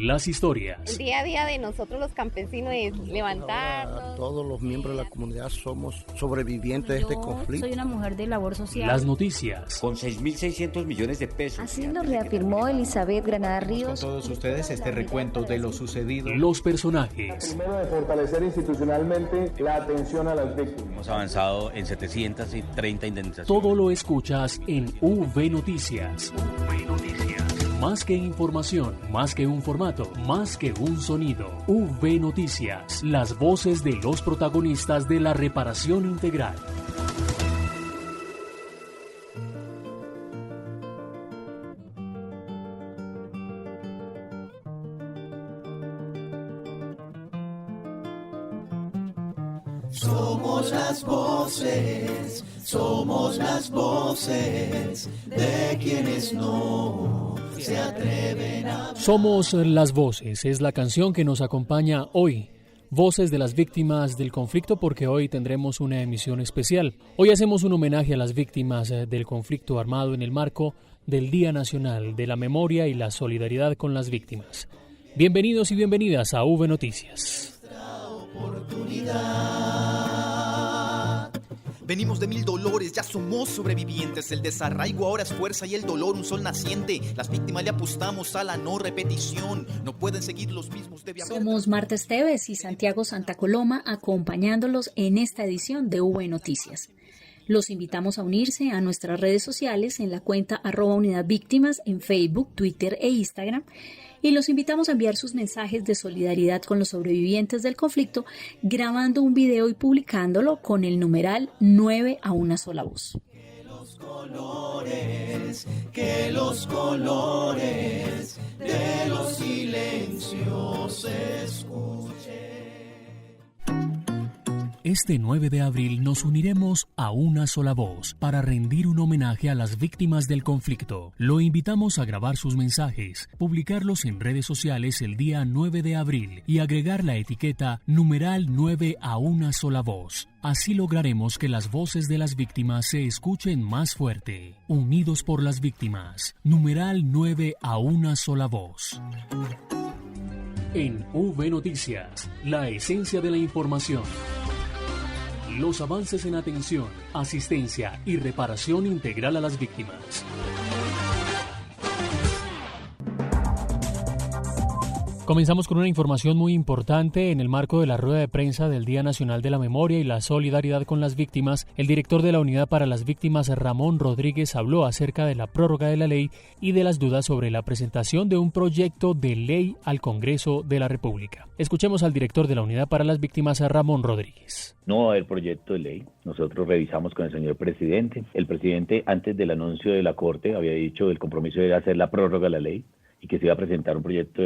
las historias. El día a día de nosotros los campesinos es levantarnos. Todos los miembros de la comunidad somos sobrevivientes de este conflicto. Soy una mujer de labor social. Las noticias. Con 6.600 millones de pesos. Así lo reafirmó Elizabeth Granada Ríos. Con todos ustedes este recuento de lo sucedido. Los personajes. Primero, de fortalecer institucionalmente la atención a las víctimas. Hemos avanzado en 730 indemnizaciones. Todo lo escuchas en V Noticias. V Noticias. Más que información, más que un formato, más que un sonido. V Noticias. Las voces de los protagonistas de la reparación integral. Somos las voces de quienes no se atreven a... Somos las voces, es la canción que nos acompaña hoy. Voces de las víctimas del conflicto, porque hoy tendremos una emisión especial. Hoy hacemos un homenaje a las víctimas del conflicto armado en el marco del Día Nacional de la Memoria y la Solidaridad con las Víctimas. Bienvenidos y bienvenidas a V Noticias. Venimos de 1000 dolores, ya somos sobrevivientes. El desarraigo ahora es fuerza y el dolor un sol naciente. Las víctimas le apostamos a la no repetición. No pueden seguir los mismos. Somos Marta Esteves y Santiago Santa Coloma, acompañándolos en esta edición de V Noticias. Los invitamos a unirse a nuestras redes sociales en la cuenta @UnidadVíctimas en Facebook, Twitter e Instagram. Y los invitamos a enviar sus mensajes de solidaridad con los sobrevivientes del conflicto, grabando un video y publicándolo con el numeral 9 a una sola voz. Que los colores de los silencios se escuchen. Este 9 de abril nos uniremos a una sola voz para rendir un homenaje a las víctimas del conflicto. Lo invitamos a grabar sus mensajes, publicarlos en redes sociales el día 9 de abril y agregar la etiqueta numeral 9 a una sola voz. Así lograremos que las voces de las víctimas se escuchen más fuerte. Unidos por las víctimas. Numeral 9 a una sola voz. En V Noticias, la esencia de la información. Los avances en atención, asistencia y reparación integral a las víctimas. Comenzamos con una información muy importante. En el marco de la rueda de prensa del Día Nacional de la Memoria y la Solidaridad con las Víctimas, el director de la Unidad para las Víctimas, Ramón Rodríguez, habló acerca de la prórroga de la ley y de las dudas sobre la presentación de un proyecto de ley al Congreso de la República. Escuchemos al director de la Unidad para las Víctimas, Ramón Rodríguez. No va a haber proyecto de ley. Nosotros revisamos con el señor presidente. El presidente, antes del anuncio de la Corte, había dicho el compromiso de hacer la prórroga de la ley y que se iba a presentar un proyecto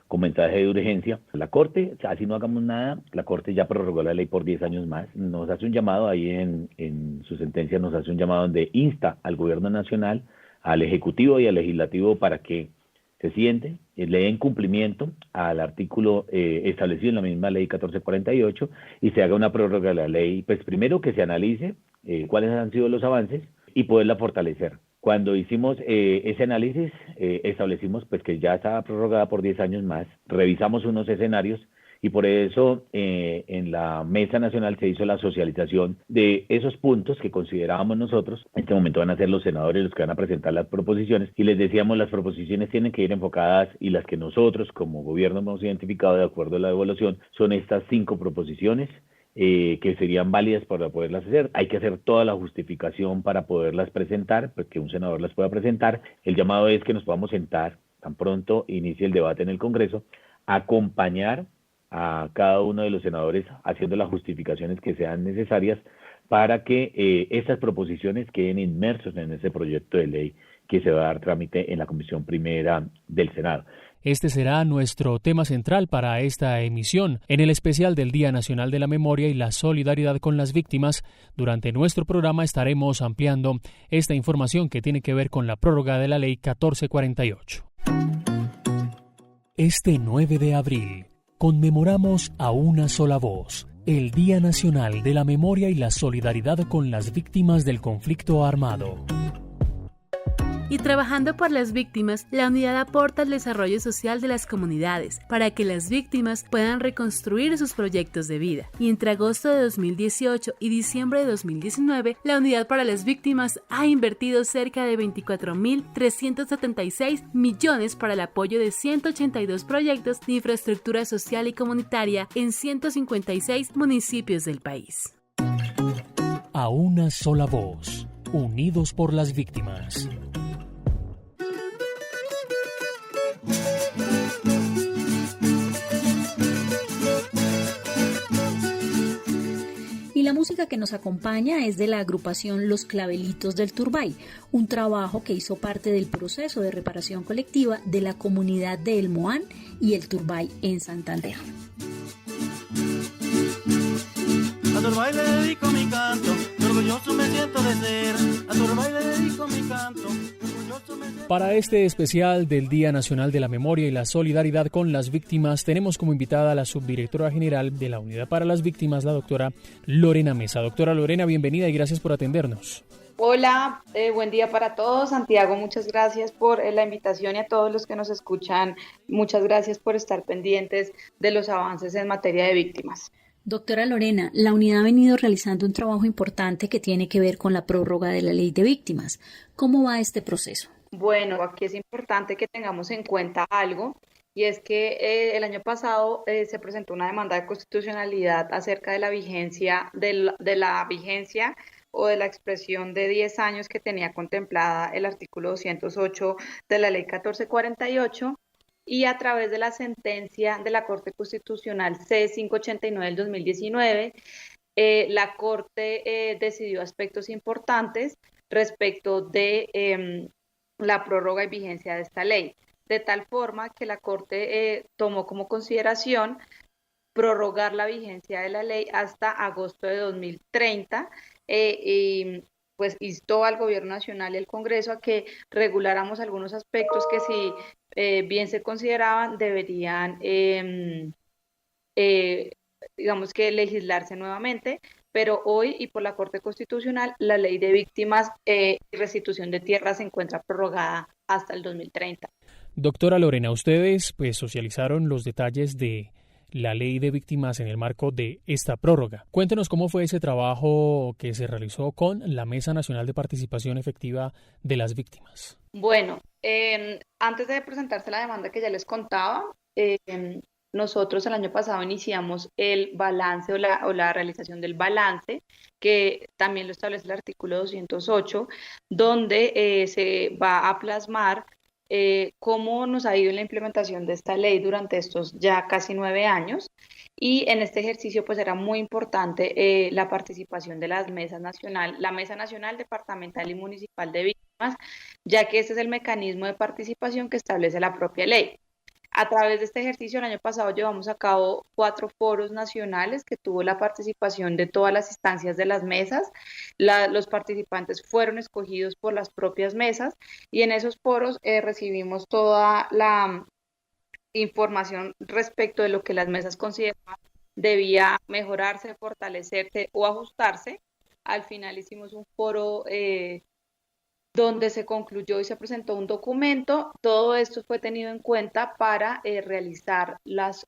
con mensaje de urgencia. La Corte, así no hagamos nada, la Corte ya prorrogó la ley por 10 años más. Nos hace un llamado ahí en su sentencia, nos hace un llamado donde insta al Gobierno Nacional, al Ejecutivo y al Legislativo para que se sienten, le den cumplimiento al artículo establecido en la misma ley 1448 y se haga una prórroga de la ley. Pues primero que se analice cuáles han sido los avances y poderla fortalecer. Cuando hicimos ese análisis, establecimos pues que ya estaba prorrogada por 10 años más, revisamos unos escenarios y por eso en la Mesa Nacional se hizo la socialización de esos puntos que considerábamos nosotros. En este momento van a ser los senadores los que van a presentar las proposiciones y les decíamos las proposiciones tienen que ir enfocadas y las que nosotros como gobierno hemos identificado de acuerdo a la evaluación son estas 5 proposiciones. Que serían válidas para poderlas hacer. Hay que hacer toda la justificación para poderlas presentar, pues que un senador las pueda presentar. El llamado es que nos podamos sentar, tan pronto inicie el debate en el Congreso, acompañar a cada uno de los senadores haciendo las justificaciones que sean necesarias para que estas proposiciones queden inmersos en ese proyecto de ley que se va a dar trámite en la Comisión Primera del Senado. Este será nuestro tema central para esta emisión, en el especial del Día Nacional de la Memoria y la Solidaridad con las Víctimas. Durante nuestro programa estaremos ampliando esta información que tiene que ver con la prórroga de la Ley 1448. Este 9 de abril conmemoramos a una sola voz, el Día Nacional de la Memoria y la Solidaridad con las Víctimas del Conflicto Armado. Y trabajando por las víctimas, la unidad aporta al desarrollo social de las comunidades para que las víctimas puedan reconstruir sus proyectos de vida. Y entre agosto de 2018 y diciembre de 2019, la unidad para las víctimas ha invertido cerca de 24.376 millones para el apoyo de 182 proyectos de infraestructura social y comunitaria en 156 municipios del país. A una sola voz, unidos por las víctimas. Y la música que nos acompaña es de la agrupación Los Clavelitos del Turbay, un trabajo que hizo parte del proceso de reparación colectiva de la comunidad de El Moán y El Turbay en Santander. A Turbay le dedico mi canto, orgulloso me siento de ser. A Turbay le dedico mi canto. Para este especial del Día Nacional de la Memoria y la Solidaridad con las Víctimas, tenemos como invitada a la subdirectora general de la Unidad para las Víctimas, la doctora Lorena Mesa. Doctora Lorena, bienvenida y gracias por atendernos. Hola, buen día para todos. Santiago, muchas gracias por la invitación y a todos los que nos escuchan, muchas gracias por estar pendientes de los avances en materia de víctimas. Doctora Lorena, la unidad ha venido realizando un trabajo importante que tiene que ver con la prórroga de la Ley de Víctimas. ¿Cómo va este proceso? Bueno, aquí es importante que tengamos en cuenta algo, y es que el año pasado se presentó una demanda de constitucionalidad acerca de la vigencia, de la vigencia o de la expresión de 10 años que tenía contemplada el artículo 208 de la Ley 1448, y a través de la sentencia de la Corte Constitucional C589 del 2019, la Corte decidió aspectos importantes respecto de la prórroga y vigencia de esta ley, de tal forma que la Corte tomó como consideración prorrogar la vigencia de la ley hasta agosto de 2030 y pues instó al Gobierno Nacional y al Congreso a que reguláramos algunos aspectos que si bien se consideraban deberían digamos que legislarse nuevamente, pero hoy y por la Corte Constitucional la Ley de Víctimas y Restitución de Tierras se encuentra prorrogada hasta el 2030. Doctora Lorena, ustedes pues socializaron los detalles de la Ley de Víctimas en el marco de esta prórroga. Cuéntenos cómo fue ese trabajo que se realizó con la Mesa Nacional de Participación Efectiva de las Víctimas. Bueno, antes de presentarse la demanda que ya les contaba, nosotros el año pasado iniciamos el balance o la realización del balance, que también lo establece el artículo 208, donde se va a plasmar cómo nos ha ido en la implementación de esta ley durante estos ya casi 9 años. Y en este ejercicio pues era muy importante la participación de las mesas nacional, la Mesa Nacional Departamental y Municipal de Víctimas, ya que este es el mecanismo de participación que establece la propia ley. A través de este ejercicio, el año pasado llevamos a cabo 4 foros nacionales que tuvo la participación de todas las instancias de las mesas. Los participantes fueron escogidos por las propias mesas y en esos foros recibimos toda la información respecto de lo que las mesas consideraban debía mejorarse, fortalecerse o ajustarse. Al final hicimos un foro donde se concluyó y se presentó un documento. Todo esto fue tenido en cuenta para realizar los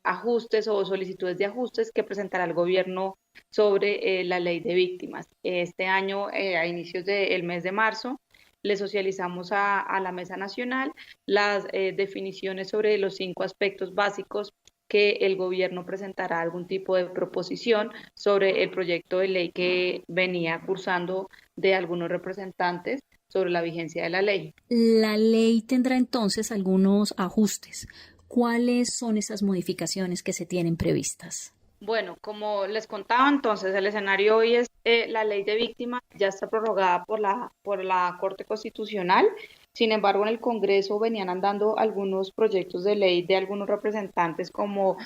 ajustes o solicitudes de ajustes que presentará el gobierno sobre la ley de víctimas. Este año, a inicios del mes de marzo, le socializamos a la Mesa Nacional las definiciones sobre los 5 aspectos básicos que el gobierno presentará algún tipo de proposición sobre el proyecto de ley que venía cursando de algunos representantes sobre la vigencia de la ley. La ley tendrá entonces algunos ajustes. ¿Cuáles son esas modificaciones que se tienen previstas? Bueno, como les contaba, entonces el escenario hoy es la ley de víctimas ya está prorrogada por la Corte Constitucional. Sin embargo, en el Congreso venían andando algunos proyectos de ley de algunos representantes como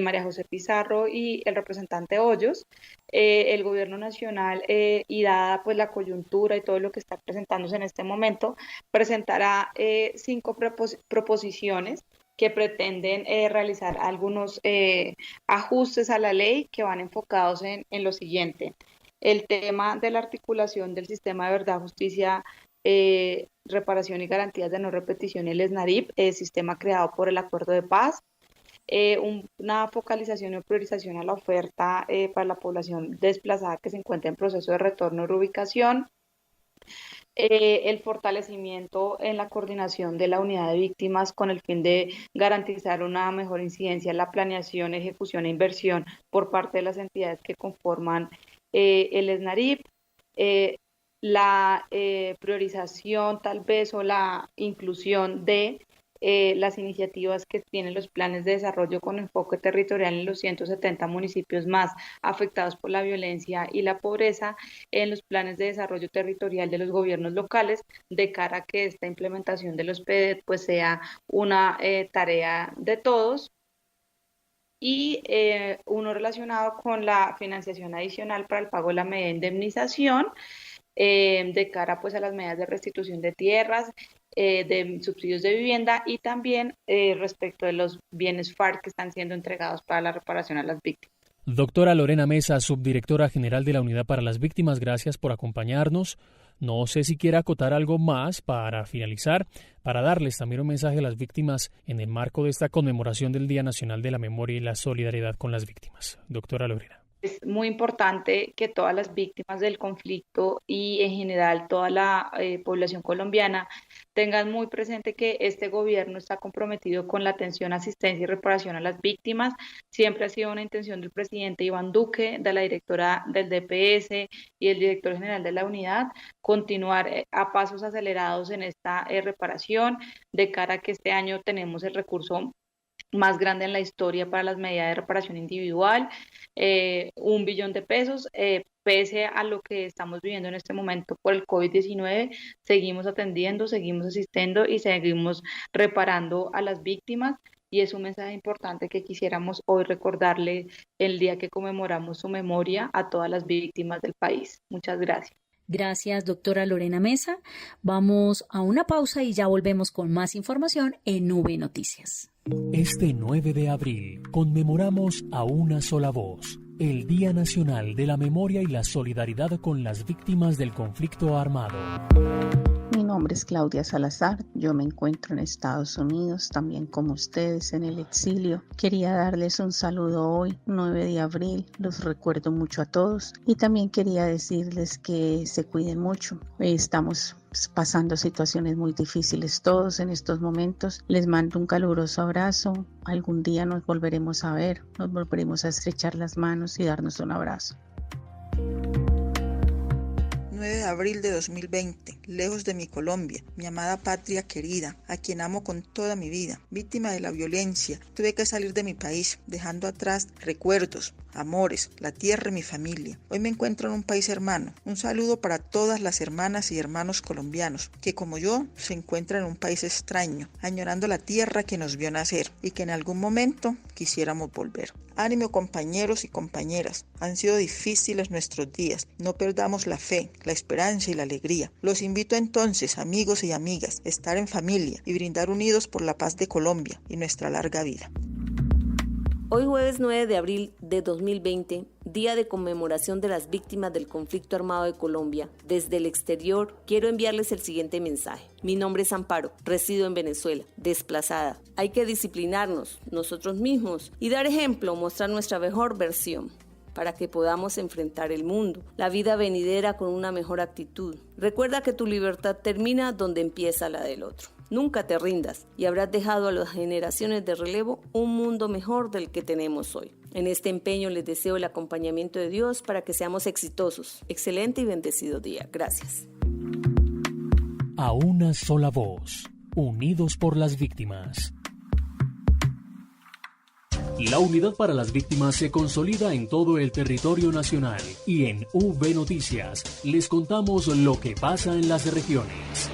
María José Pizarro y el representante Hoyos. El Gobierno Nacional, y dada pues la coyuntura y todo lo que está presentándose en este momento, presentará 5 proposiciones que pretenden realizar algunos ajustes a la ley que van enfocados en lo siguiente. El tema de la articulación del sistema de verdad, justicia reparación y garantías de no repetición, el SNARIP, sistema creado por el Acuerdo de Paz. Una focalización y priorización a la oferta para la población desplazada que se encuentra en proceso de retorno o reubicación. El fortalecimiento en la coordinación de la unidad de víctimas con el fin de garantizar una mejor incidencia en la planeación, ejecución e inversión por parte de las entidades que conforman el SNARIP. La priorización tal vez o la inclusión de las iniciativas que tienen los planes de desarrollo con enfoque territorial en los 170 municipios más afectados por la violencia y la pobreza en los planes de desarrollo territorial de los gobiernos locales, de cara a que esta implementación de los PDET pues sea una tarea de todos. Y uno relacionado con la financiación adicional para el pago de la medida de indemnización de cara pues a las medidas de restitución de tierras, de subsidios de vivienda y también respecto de los bienes FARC que están siendo entregados para la reparación a las víctimas. Doctora Lorena Mesa, subdirectora general de la Unidad para las Víctimas, gracias por acompañarnos. No sé si quiere acotar algo más para finalizar, para darles también un mensaje a las víctimas en el marco de esta conmemoración del Día Nacional de la Memoria y la Solidaridad con las Víctimas. Doctora Lorena. Es muy importante que todas las víctimas del conflicto y en general toda la población colombiana tengan muy presente que este gobierno está comprometido con la atención, asistencia y reparación a las víctimas. Siempre ha sido una intención del presidente Iván Duque, de la directora del DPS y el director general de la unidad, continuar a pasos acelerados en esta reparación, de cara a que este año tenemos el recurso más grande en la historia para las medidas de reparación individual, 1 billón de pesos, pese a lo que estamos viviendo en este momento por el COVID-19, seguimos atendiendo, seguimos asistiendo y seguimos reparando a las víctimas, y es un mensaje importante que quisiéramos hoy recordarle el día que conmemoramos su memoria a todas las víctimas del país. Muchas gracias. Gracias, doctora Lorena Mesa. Vamos a una pausa y ya volvemos con más información en V Noticias. Este 9 de abril conmemoramos a una sola voz, el Día Nacional de la Memoria y la Solidaridad con las Víctimas del Conflicto Armado. Mi nombre es Claudia Salazar, yo me encuentro en Estados Unidos, también como ustedes en el exilio. Quería darles un saludo hoy, 9 de abril, los recuerdo mucho a todos y también quería decirles que se cuiden mucho. Estamos pasando situaciones muy difíciles todos en estos momentos. Les mando un caluroso abrazo, algún día nos volveremos a ver, nos volveremos a estrechar las manos y darnos un abrazo. 9 de abril de 2020, lejos de mi Colombia, mi amada patria querida, a quien amo con toda mi vida, víctima de la violencia, tuve que salir de mi país, dejando atrás recuerdos, amores, la tierra y mi familia. Hoy me encuentro en un país hermano. Un saludo para todas las hermanas y hermanos colombianos, que como yo, se encuentran en un país extraño, añorando la tierra que nos vio nacer y que en algún momento quisiéramos volver. Ánimo, compañeros y compañeras, han sido difíciles nuestros días, no perdamos la fe, la esperanza y la alegría. Los invito entonces, amigos y amigas, a estar en familia y brindar unidos por la paz de Colombia y nuestra larga vida. Hoy jueves 9 de abril de 2020, día de conmemoración de las víctimas del conflicto armado de Colombia. Desde el exterior quiero enviarles el siguiente mensaje. Mi nombre es Amparo, resido en Venezuela, desplazada. Hay que disciplinarnos nosotros mismos y dar ejemplo, mostrar nuestra mejor versión, para que podamos enfrentar el mundo, la vida venidera con una mejor actitud. Recuerda que tu libertad termina donde empieza la del otro. Nunca te rindas y habrás dejado a las generaciones de relevo un mundo mejor del que tenemos hoy. En este empeño les deseo el acompañamiento de Dios para que seamos exitosos. Excelente y bendecido día. Gracias. A una sola voz, unidos por las víctimas. La Unidad para las Víctimas se consolida en todo el territorio nacional y en V Noticias les contamos lo que pasa en las regiones.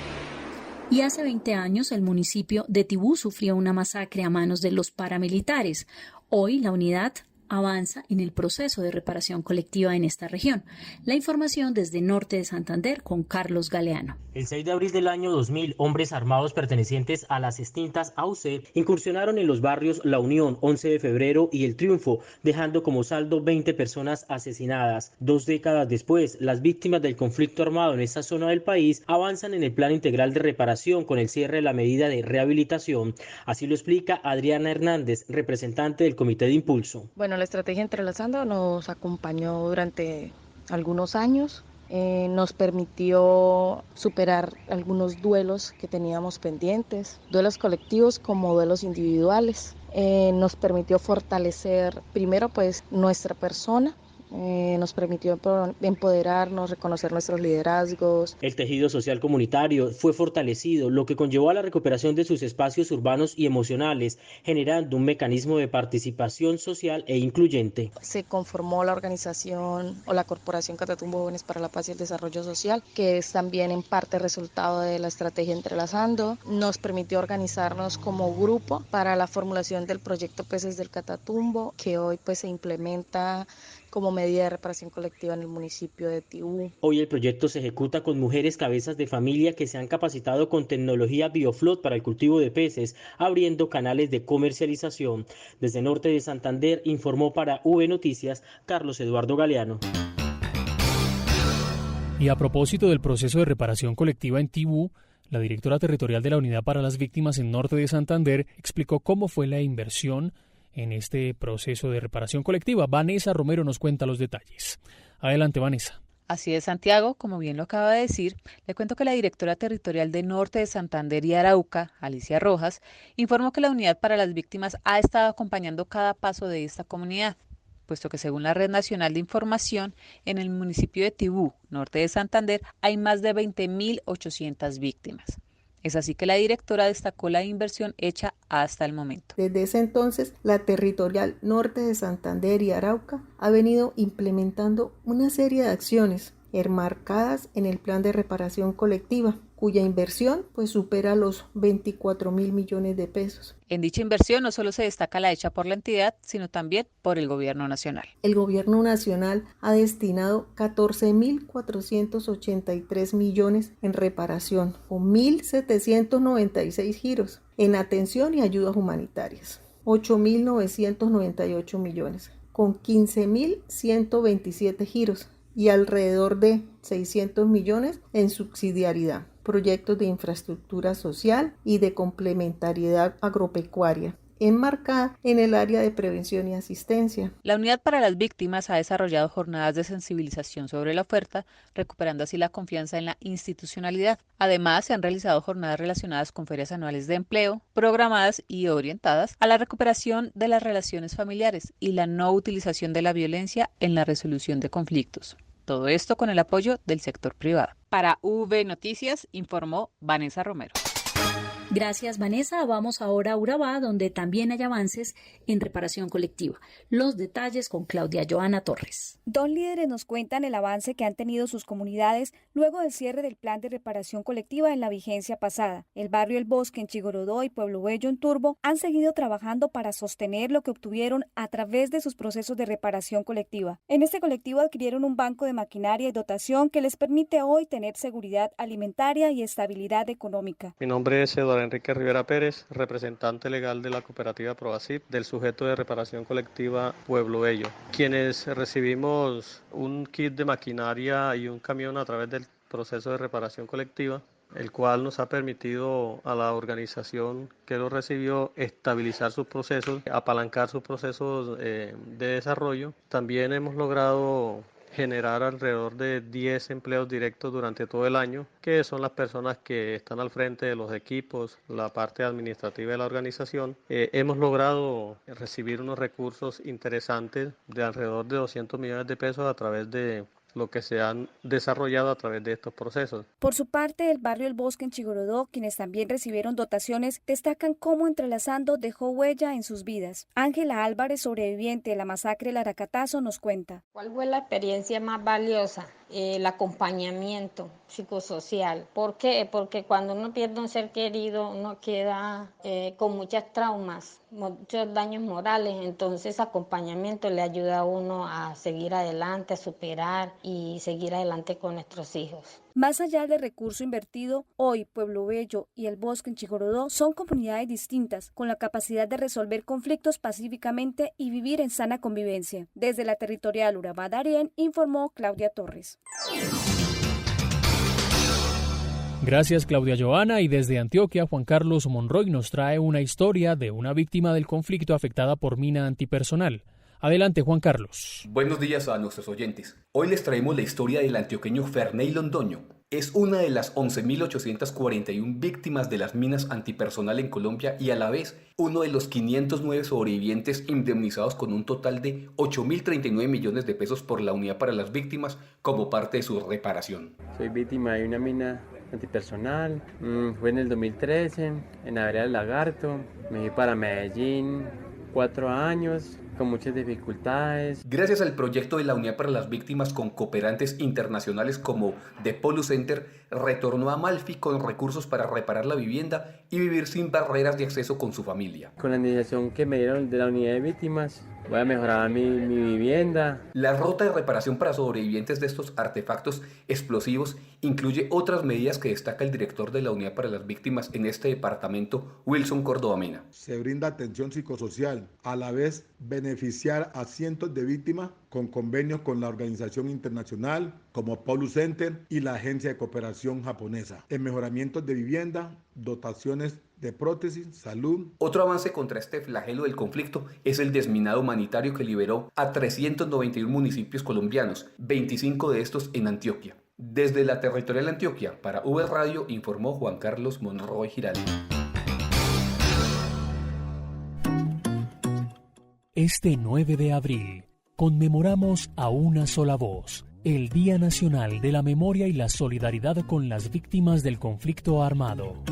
Y hace 20 años el municipio de Tibú sufrió una masacre a manos de los paramilitares. Hoy la unidad avanza en el proceso de reparación colectiva en esta región. La información desde Norte de Santander con Carlos Galeano. El 6 de abril del año 2000, hombres armados pertenecientes a las extintas AUC incursionaron en los barrios La Unión, 11 de febrero y El Triunfo, dejando como saldo 20 personas asesinadas. 2 décadas después, las víctimas del conflicto armado en esta zona del país avanzan en el plan integral de reparación con el cierre de la medida de rehabilitación. Así lo explica Adriana Hernández, representante del Comité de Impulso. Bueno, la estrategia Entrelazando nos acompañó durante algunos años. Nos permitió superar algunos duelos que teníamos pendientes, duelos colectivos como duelos individuales. Nos permitió fortalecer primero pues nuestra persona. Nos permitió empoderarnos, reconocer nuestros liderazgos. El tejido social comunitario fue fortalecido, lo que conllevó a la recuperación de sus espacios urbanos y emocionales, generando un mecanismo de participación social e incluyente. Se conformó la organización o la Corporación Catatumbo Jóvenes para la Paz y el Desarrollo Social, que es también en parte resultado de la estrategia Entrelazando. Nos permitió organizarnos como grupo para la formulación del proyecto Peces del Catatumbo, que hoy pues se implementa como medida de reparación colectiva en el municipio de Tibú. Hoy el proyecto se ejecuta con mujeres cabezas de familia que se han capacitado con tecnología Bioflot para el cultivo de peces, abriendo canales de comercialización. Desde Norte de Santander informó para V Noticias Carlos Eduardo Galeano. Y a propósito del proceso de reparación colectiva en Tibú, la directora territorial de la Unidad para las Víctimas en Norte de Santander explicó cómo fue la inversión en este proceso de reparación colectiva. Vanessa Romero nos cuenta los detalles. Adelante, Vanessa. Así es, Santiago, como bien lo acaba de decir, le cuento que la directora territorial de Norte de Santander y Arauca, Alicia Rojas, informó que la Unidad para las Víctimas ha estado acompañando cada paso de esta comunidad, puesto que según la Red Nacional de Información, en el municipio de Tibú, Norte de Santander, hay más de 20.800 víctimas. Es así que la directora destacó la inversión hecha hasta el momento. Desde ese entonces, la territorial Norte de Santander y Arauca ha venido implementando una serie de acciones enmarcadas en el plan de reparación colectiva, cuya inversión pues supera los 24.000 millones de pesos. En dicha inversión no solo se destaca la hecha por la entidad, sino también por el gobierno nacional. El gobierno nacional ha destinado 14.483 millones en reparación, con 1.796 giros en atención y ayudas humanitarias, 8.998 millones, con 15.127 giros y alrededor de 600 millones en subsidiariedad, proyectos de infraestructura social y de complementariedad agropecuaria, enmarcada en el área de prevención y asistencia. La Unidad para las Víctimas ha desarrollado jornadas de sensibilización sobre la oferta, recuperando así la confianza en la institucionalidad. Además, se han realizado jornadas relacionadas con ferias anuales de empleo, programadas y orientadas a la recuperación de las relaciones familiares y la no utilización de la violencia en la resolución de conflictos. Todo esto con el apoyo del sector privado. Para V Noticias, informó Vanessa Romero. Gracias, Vanessa. Vamos ahora a Urabá, donde también hay avances en reparación colectiva. Los detalles con Claudia Joana Torres. Dos líderes nos cuentan el avance que han tenido sus comunidades luego del cierre del plan de reparación colectiva en la vigencia pasada. El barrio El Bosque en Chigorodó y Pueblo Bello en Turbo han seguido trabajando para sostener lo que obtuvieron a través de sus procesos de reparación colectiva. En este colectivo adquirieron un banco de maquinaria y dotación que les permite hoy tener seguridad alimentaria y estabilidad económica. Mi nombre es Eduardo Enrique Rivera Pérez, representante legal de la cooperativa Provasip del sujeto de reparación colectiva Pueblo Bello, quienes recibimos un kit de maquinaria y un camión a través del proceso de reparación colectiva, el cual nos ha permitido a la organización que lo recibió estabilizar sus procesos, apalancar sus procesos de desarrollo. También hemos logrado generar alrededor de 10 empleos directos durante todo el año, que son las personas que están al frente de los equipos, la parte administrativa de la organización. Hemos logrado recibir unos recursos interesantes de alrededor de 200 millones de pesos a través de lo que se han desarrollado a través de estos procesos. Por su parte, el barrio El Bosque en Chigorodó, quienes también recibieron dotaciones, destacan cómo Entrelazando dejó huella en sus vidas. Ángela Álvarez, sobreviviente de la masacre del Aracatazo, nos cuenta. ¿Cuál fue la experiencia más valiosa? el acompañamiento psicosocial. ¿Por qué? Porque cuando uno pierde un ser querido, uno queda con muchos traumas, muchos daños morales, entonces acompañamiento le ayuda a uno a seguir adelante, a superar y seguir adelante con nuestros hijos. Más allá del recurso invertido, hoy Pueblo Bello y El Bosque en Chigorodó son comunidades distintas, con la capacidad de resolver conflictos pacíficamente y vivir en sana convivencia. Desde la territorial Urabá Darién, informó Claudia Torres. Gracias, Claudia Joana. Y desde Antioquia, Juan Carlos Monroy nos trae una historia de una víctima del conflicto afectada por mina antipersonal. Adelante, Juan Carlos. Buenos días a nuestros oyentes. Hoy les traemos la historia del antioqueño Ferney Londoño. Es una de las 11.841 víctimas de las minas antipersonal en Colombia y a la vez uno de los 509 sobrevivientes indemnizados con un total de 8.039 millones de pesos por la Unidad para las Víctimas como parte de su reparación. Soy víctima de una mina antipersonal. Fue en el 2013, en la vereda del Lagarto. Me fui para Medellín, 4 años. Con muchas dificultades. Gracias al proyecto de la Unidad para las Víctimas con cooperantes internacionales como The Polu Center, retornó a Amalfi con recursos para reparar la vivienda y vivir sin barreras de acceso con su familia. Con la indemnización que me dieron de la Unidad de Víctimas, voy a mejorar mi vivienda. La ruta de reparación para sobrevivientes de estos artefactos explosivos incluye otras medidas que destaca el director de la Unidad para las Víctimas en este departamento, Wilson Córdoba Mena. Se brinda atención psicosocial, a la vez beneficiar a cientos de víctimas con convenios con la organización internacional como Polu Center y la Agencia de Cooperación Japonesa, en mejoramientos de vivienda, dotaciones de prótesis, salud. Otro avance contra este flagelo del conflicto es el desminado humanitario que liberó a 391 municipios colombianos, 25 de estos en Antioquia. Desde la territorial Antioquia, para V Radio, informó Juan Carlos Monroy Giraldo. Este 9 de abril conmemoramos a una sola voz, el Día Nacional de la Memoria y la Solidaridad con las Víctimas del Conflicto Armado.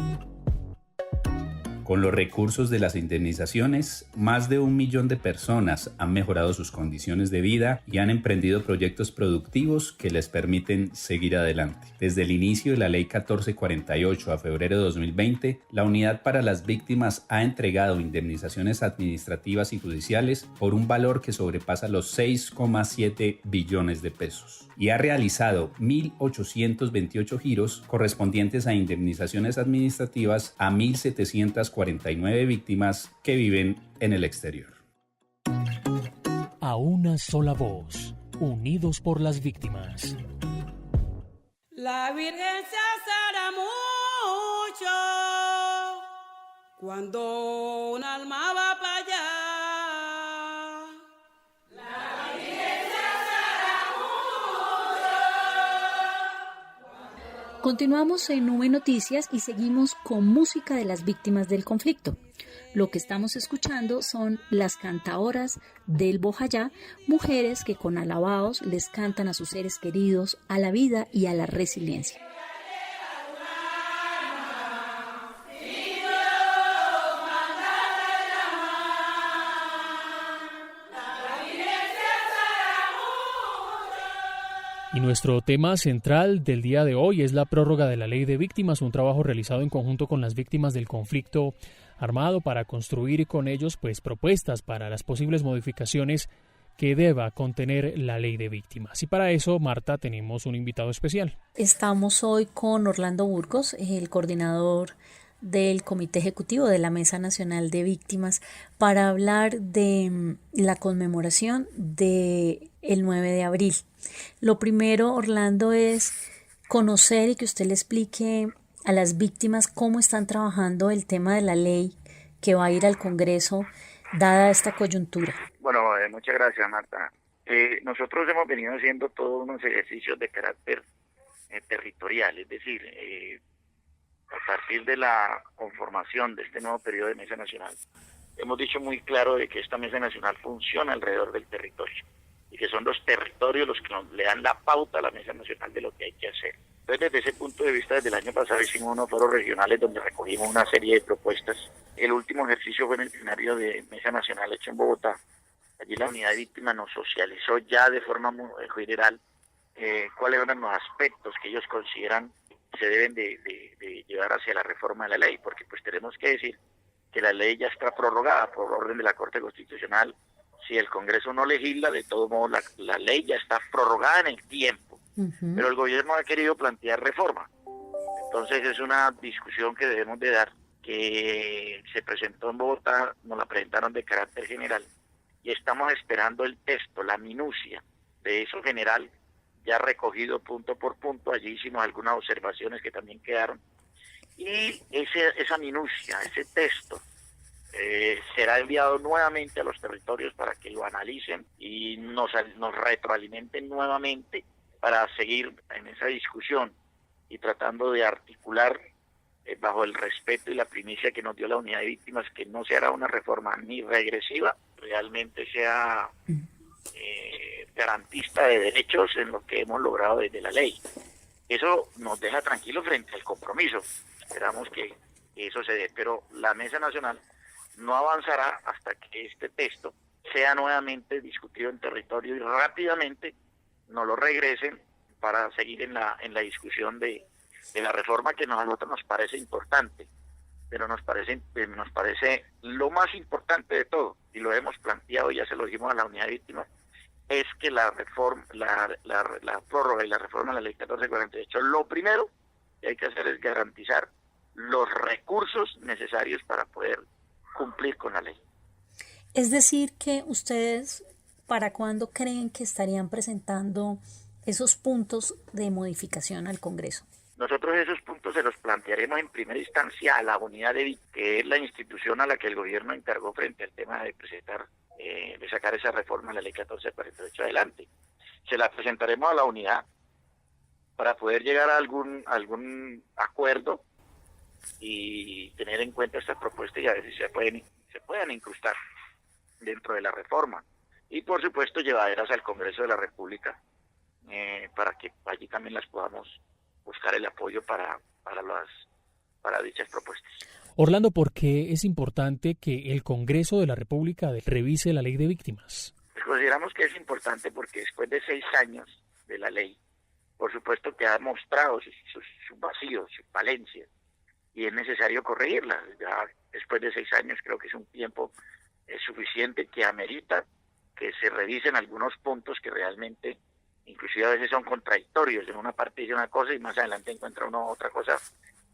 Con los recursos de las indemnizaciones, más de 1 millón de personas han mejorado sus condiciones de vida y han emprendido proyectos productivos que les permiten seguir adelante. Desde el inicio de la Ley 1448 a febrero de 2020, la Unidad para las Víctimas ha entregado indemnizaciones administrativas y judiciales por un valor que sobrepasa los 6,7 billones de pesos y ha realizado 1.828 giros correspondientes a indemnizaciones administrativas a 1.749 víctimas que viven en el exterior. A una sola voz, unidos por las víctimas. La Virgen se asara mucho cuando un alma va para allá. La Virgen se asara mucho. Continuamos en Nube Noticias y seguimos con música de las víctimas del conflicto. Lo que estamos escuchando son las cantaoras del Bojayá, mujeres que con alabaos les cantan a sus seres queridos, a la vida y a la resiliencia. Y nuestro tema central del día de hoy es la prórroga de la Ley de Víctimas, un trabajo realizado en conjunto con las víctimas del conflicto armado para construir con ellos propuestas para las posibles modificaciones que deba contener la Ley de Víctimas. Y para eso, Marta, tenemos un invitado especial. Estamos hoy con Orlando Burgos, el coordinador del Comité Ejecutivo de la Mesa Nacional de Víctimas, para hablar de la conmemoración del 9 de abril. Lo primero, Orlando, es conocer y que usted le explique a las víctimas cómo están trabajando el tema de la ley que va a ir al Congreso, dada esta coyuntura. Bueno, muchas gracias, Marta. Nosotros hemos venido haciendo todos unos ejercicios de carácter territorial, es decir, a partir de la conformación de este nuevo periodo de Mesa Nacional, hemos dicho muy claro de que esta Mesa Nacional funciona alrededor del territorio y que son los territorios los que le dan la pauta a la Mesa Nacional de lo que hay que hacer. Entonces, desde ese punto de vista, desde el año pasado hicimos unos foros regionales donde recogimos una serie de propuestas. El último ejercicio fue en el plenario de Mesa Nacional hecho en Bogotá. Allí la unidad de víctimas nos socializó ya de forma muy general cuáles eran los aspectos que ellos consideran se deben de llevar hacia la reforma de la ley, porque pues tenemos que decir que la ley ya está prorrogada por orden de la Corte Constitucional. Si el Congreso no legisla, de todos modos la ley ya está prorrogada en el tiempo, pero el gobierno ha querido plantear reforma. Entonces es una discusión que debemos de dar, que se presentó en Bogotá, nos la presentaron de carácter general, y estamos esperando el texto, la minucia de eso general, ya recogido punto por punto. Allí hicimos algunas observaciones que también quedaron, y esa minucia, ese texto, será enviado nuevamente a los territorios para que lo analicen y nos retroalimenten nuevamente para seguir en esa discusión y tratando de articular bajo el respeto y la primicia que nos dio la unidad de víctimas, que no se hará una reforma ni regresiva, realmente sea garantista de derechos en lo que hemos logrado desde la ley. Eso nos deja tranquilos frente al compromiso. Esperamos que eso se dé, pero la Mesa Nacional no avanzará hasta que este texto sea nuevamente discutido en territorio y rápidamente nos lo regresen para seguir en la discusión de la reforma, que a nosotros nos parece importante, pero nos parece lo más importante de todo, y lo hemos planteado, ya se lo dijimos a la unidad de víctimas, es que la reforma, la prórroga y la reforma de la ley 1448, lo primero que hay que hacer es garantizar los recursos necesarios para poder cumplir con la ley. Es decir, que ustedes, ¿para cuándo creen que estarían presentando esos puntos de modificación al Congreso? Nosotros esos puntos se los plantearemos en primera instancia a la unidad de víctimas, que es la institución a la que el gobierno encargó frente al tema de presentar, de sacar esa reforma a la ley 1448 adelante. Se la presentaremos a la unidad para poder llegar a algún acuerdo y tener en cuenta estas propuestas y a ver si se puedan incrustar dentro de la reforma, y por supuesto llevaderas al Congreso de la República, para que allí también las podamos buscar el apoyo para dichas propuestas. Orlando, ¿por qué es importante que el Congreso de la República revise la ley de víctimas? Pues consideramos que es importante porque después de 6 años de la ley, por supuesto que ha mostrado sus vacíos, sus falencias, y es necesario corregirla. Ya después de 6 años creo que es un tiempo suficiente que amerita que se revisen algunos puntos que realmente, inclusive a veces son contradictorios. En una parte dice una cosa y más adelante encuentra uno otra cosa.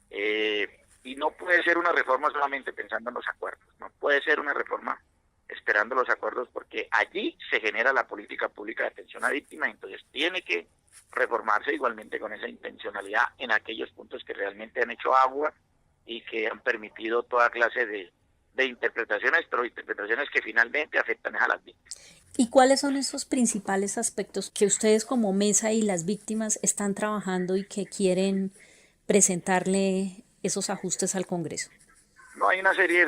Y no puede ser una reforma solamente pensando en los acuerdos, no puede ser una reforma esperando los acuerdos, porque allí se genera la política pública de atención a víctimas. Entonces tiene que reformarse igualmente con esa intencionalidad en aquellos puntos que realmente han hecho agua y que han permitido toda clase de interpretaciones, pero interpretaciones que finalmente afectan a las víctimas. ¿Y cuáles son esos principales aspectos que ustedes como mesa y las víctimas están trabajando y que quieren presentarle esos ajustes al Congreso? No, hay una serie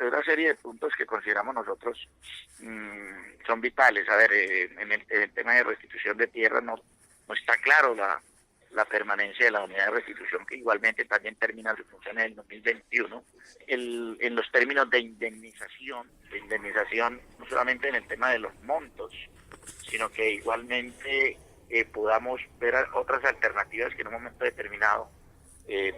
una serie de puntos que consideramos nosotros son vitales. A ver, en el tema de restitución de tierra no está claro la permanencia de la unidad de restitución, que igualmente también termina su función en el 2021. En los términos de indemnización no solamente en el tema de los montos, sino que igualmente podamos ver otras alternativas que en un momento determinado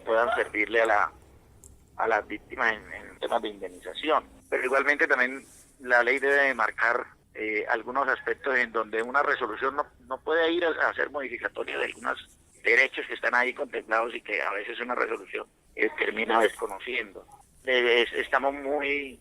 puedan servirle a las víctimas en temas de indemnización. Pero igualmente también la ley debe marcar algunos aspectos en donde una resolución no puede ir a ser modificatoria de algunos derechos que están ahí contemplados y que a veces una resolución termina desconociendo. Estamos muy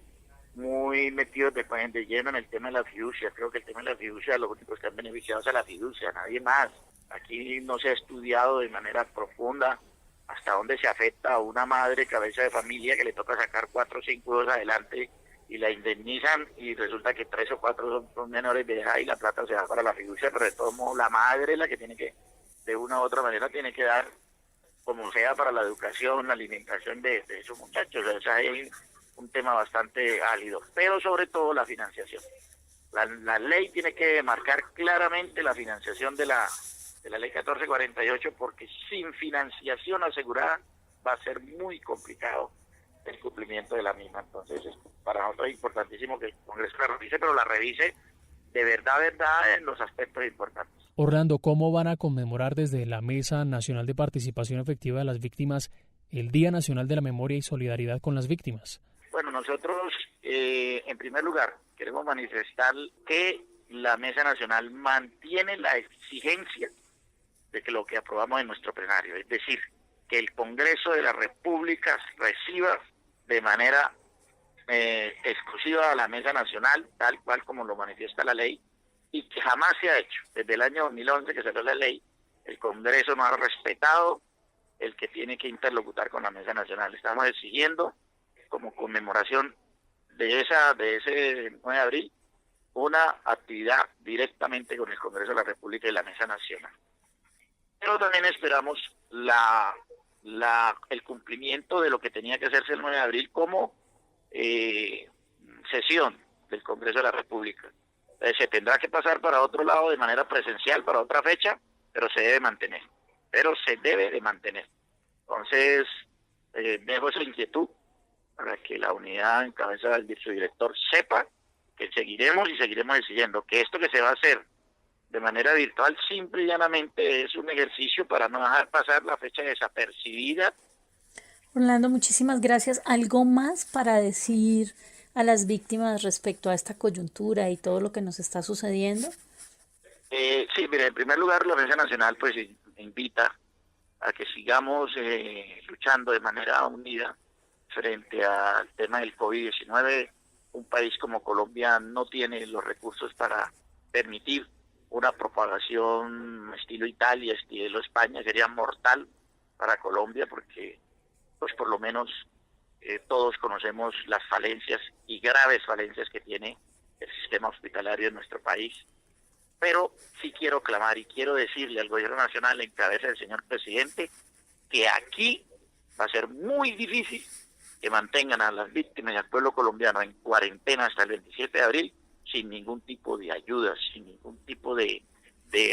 metidos de lleno en el tema de la fiducia. Creo que el tema de la fiducia, los únicos que han beneficiado es a la fiducia, nadie más. Aquí no se ha estudiado de manera profunda hasta dónde se afecta a una madre cabeza de familia que le toca sacar 4 o 5 hijos adelante y la indemnizan y resulta que 3 o 4 son menores de edad y la plata se da para la fiducia, pero de todos modos la madre es la que tiene que, de una u otra manera, tiene que dar como sea para la educación, la alimentación de esos muchachos. O sea, hay un tema bastante álido, pero sobre todo la financiación. La ley tiene que marcar claramente la financiación de la ley 1448, porque sin financiación asegurada va a ser muy complicado el cumplimiento de la misma. Entonces, para nosotros es importantísimo que el Congreso la revise, pero la revise de verdad en los aspectos importantes. Orlando, ¿cómo van a conmemorar desde la Mesa Nacional de Participación Efectiva de las Víctimas el Día Nacional de la Memoria y Solidaridad con las Víctimas? Bueno, nosotros en primer lugar queremos manifestar que la Mesa Nacional mantiene la exigencia de que lo que aprobamos en nuestro plenario, es decir, que el Congreso de la República reciba de manera exclusiva a la Mesa Nacional, tal cual como lo manifiesta la ley, y que jamás se ha hecho. Desde el año 2011 que salió la ley, el Congreso no ha respetado el que tiene que interlocutar con la Mesa Nacional. Estamos exigiendo, como conmemoración de ese 9 de abril, una actividad directamente con el Congreso de la República y la Mesa Nacional. Pero también esperamos el cumplimiento de lo que tenía que hacerse el 9 de abril como sesión del Congreso de la República. Se tendrá que pasar para otro lado de manera presencial, para otra fecha, pero se debe mantener. Entonces, dejo esa inquietud para que la unidad en cabeza del su director sepa que seguiremos exigiendo que esto que se va a hacer de manera virtual simple y llanamente es un ejercicio para no dejar pasar la fecha desapercibida. Orlando, muchísimas gracias. ¿Algo más para decir a las víctimas respecto a esta coyuntura y todo lo que nos está sucediendo? Sí, mire, en primer lugar la Mesa Nacional pues invita a que sigamos luchando de manera unida frente al tema del COVID-19. Un país como Colombia no tiene los recursos para permitir una propagación estilo Italia, estilo España. Sería mortal para Colombia porque pues por lo menos todos conocemos las falencias y graves falencias que tiene el sistema hospitalario en nuestro país. Pero sí quiero clamar y quiero decirle al gobierno nacional en cabeza del señor presidente que aquí va a ser muy difícil que mantengan a las víctimas y al pueblo colombiano en cuarentena hasta el 27 de abril sin ningún tipo de ayuda, sin ningún tipo de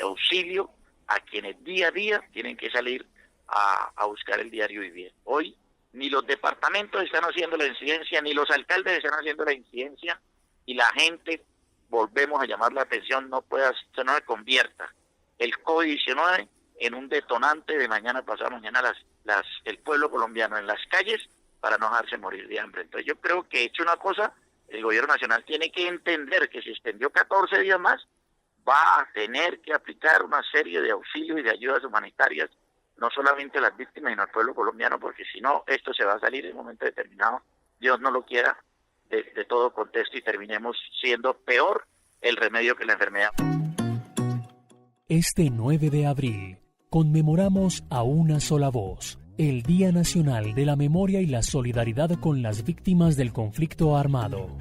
auxilio a quienes día a día tienen que salir a buscar el diario vivir. Hoy ni los departamentos están haciendo la incidencia, ni los alcaldes están haciendo la incidencia, y la gente, volvemos a llamar la atención, no se convierta el COVID-19 en un detonante de mañana pasado mañana el pueblo colombiano en las calles para no dejarse morir de hambre. Entonces yo creo que hecho una cosa, el gobierno nacional tiene que entender que si extendió 14 días más, va a tener que aplicar una serie de auxilios y de ayudas humanitarias, no solamente a las víctimas, sino al pueblo colombiano, porque si no, esto se va a salir en un momento determinado, Dios no lo quiera, de todo contexto y terminemos siendo peor el remedio que la enfermedad. Este 9 de abril conmemoramos a una sola voz el Día Nacional de la Memoria y la Solidaridad con las Víctimas del Conflicto Armado.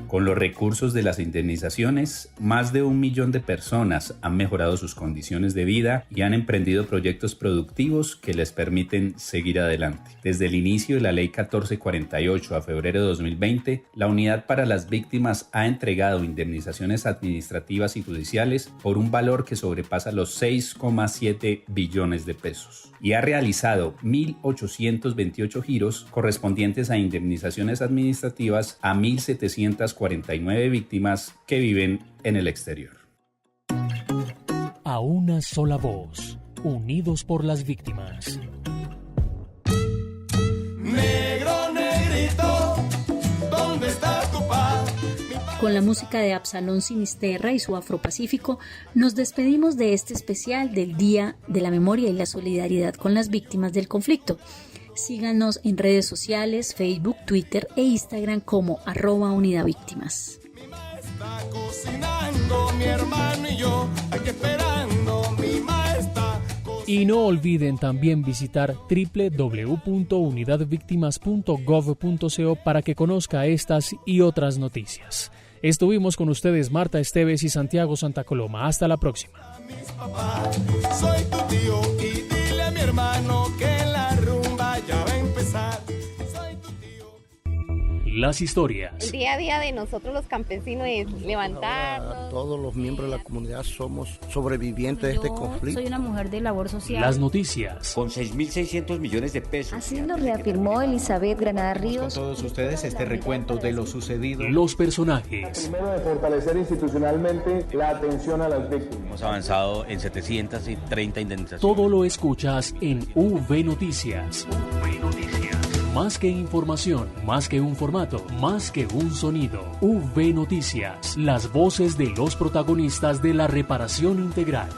Con los recursos de las indemnizaciones, más de 1 millón de personas han mejorado sus condiciones de vida y han emprendido proyectos productivos que les permiten seguir adelante. Desde el inicio de la Ley 1448 a febrero de 2020, la Unidad para las Víctimas ha entregado indemnizaciones administrativas y judiciales por un valor que sobrepasa los 6,7 billones de pesos y ha realizado 1.828 giros correspondientes a indemnizaciones administrativas a 1.749 víctimas que viven en el exterior. A una sola voz, unidos por las víctimas. Negro, negrito, ¿dónde está tu paz? Con la música de Absalón Sinisterra y su Afropacífico, nos despedimos de este especial del Día de la Memoria y la Solidaridad con las Víctimas del Conflicto. Síganos en redes sociales, Facebook, Twitter e Instagram como @UnidadVíctimas. Mi mamá está cocinando, mi hermano y yo, aquí esperando, mi mamá está cocinando. Y no olviden también visitar www.unidadvictimas.gov.co para que conozca estas y otras noticias. Estuvimos con ustedes Marta Esteves y Santiago Santa Coloma. Hasta la próxima. Soy tu tío y dile a mi hermano que la rumba ya va a empezar. Soy tu tío. Las historias. El día a día de nosotros los campesinos es levantarnos. Todos los miembros de la comunidad somos sobrevivientes de este conflicto. Soy una mujer de labor social. Las noticias. Con 6.600 millones de pesos. Así lo reafirmó Elizabeth Granada Ríos. Con todos ustedes este recuento de lo sucedido. Los personajes. Primero, de fortalecer institucionalmente la atención a las víctimas. Hemos avanzado en 730 indemnizaciones. Todo lo escuchas en V Noticias. Más que información, más que un formato, más que un sonido. V Noticias, las voces de los protagonistas de la reparación integral.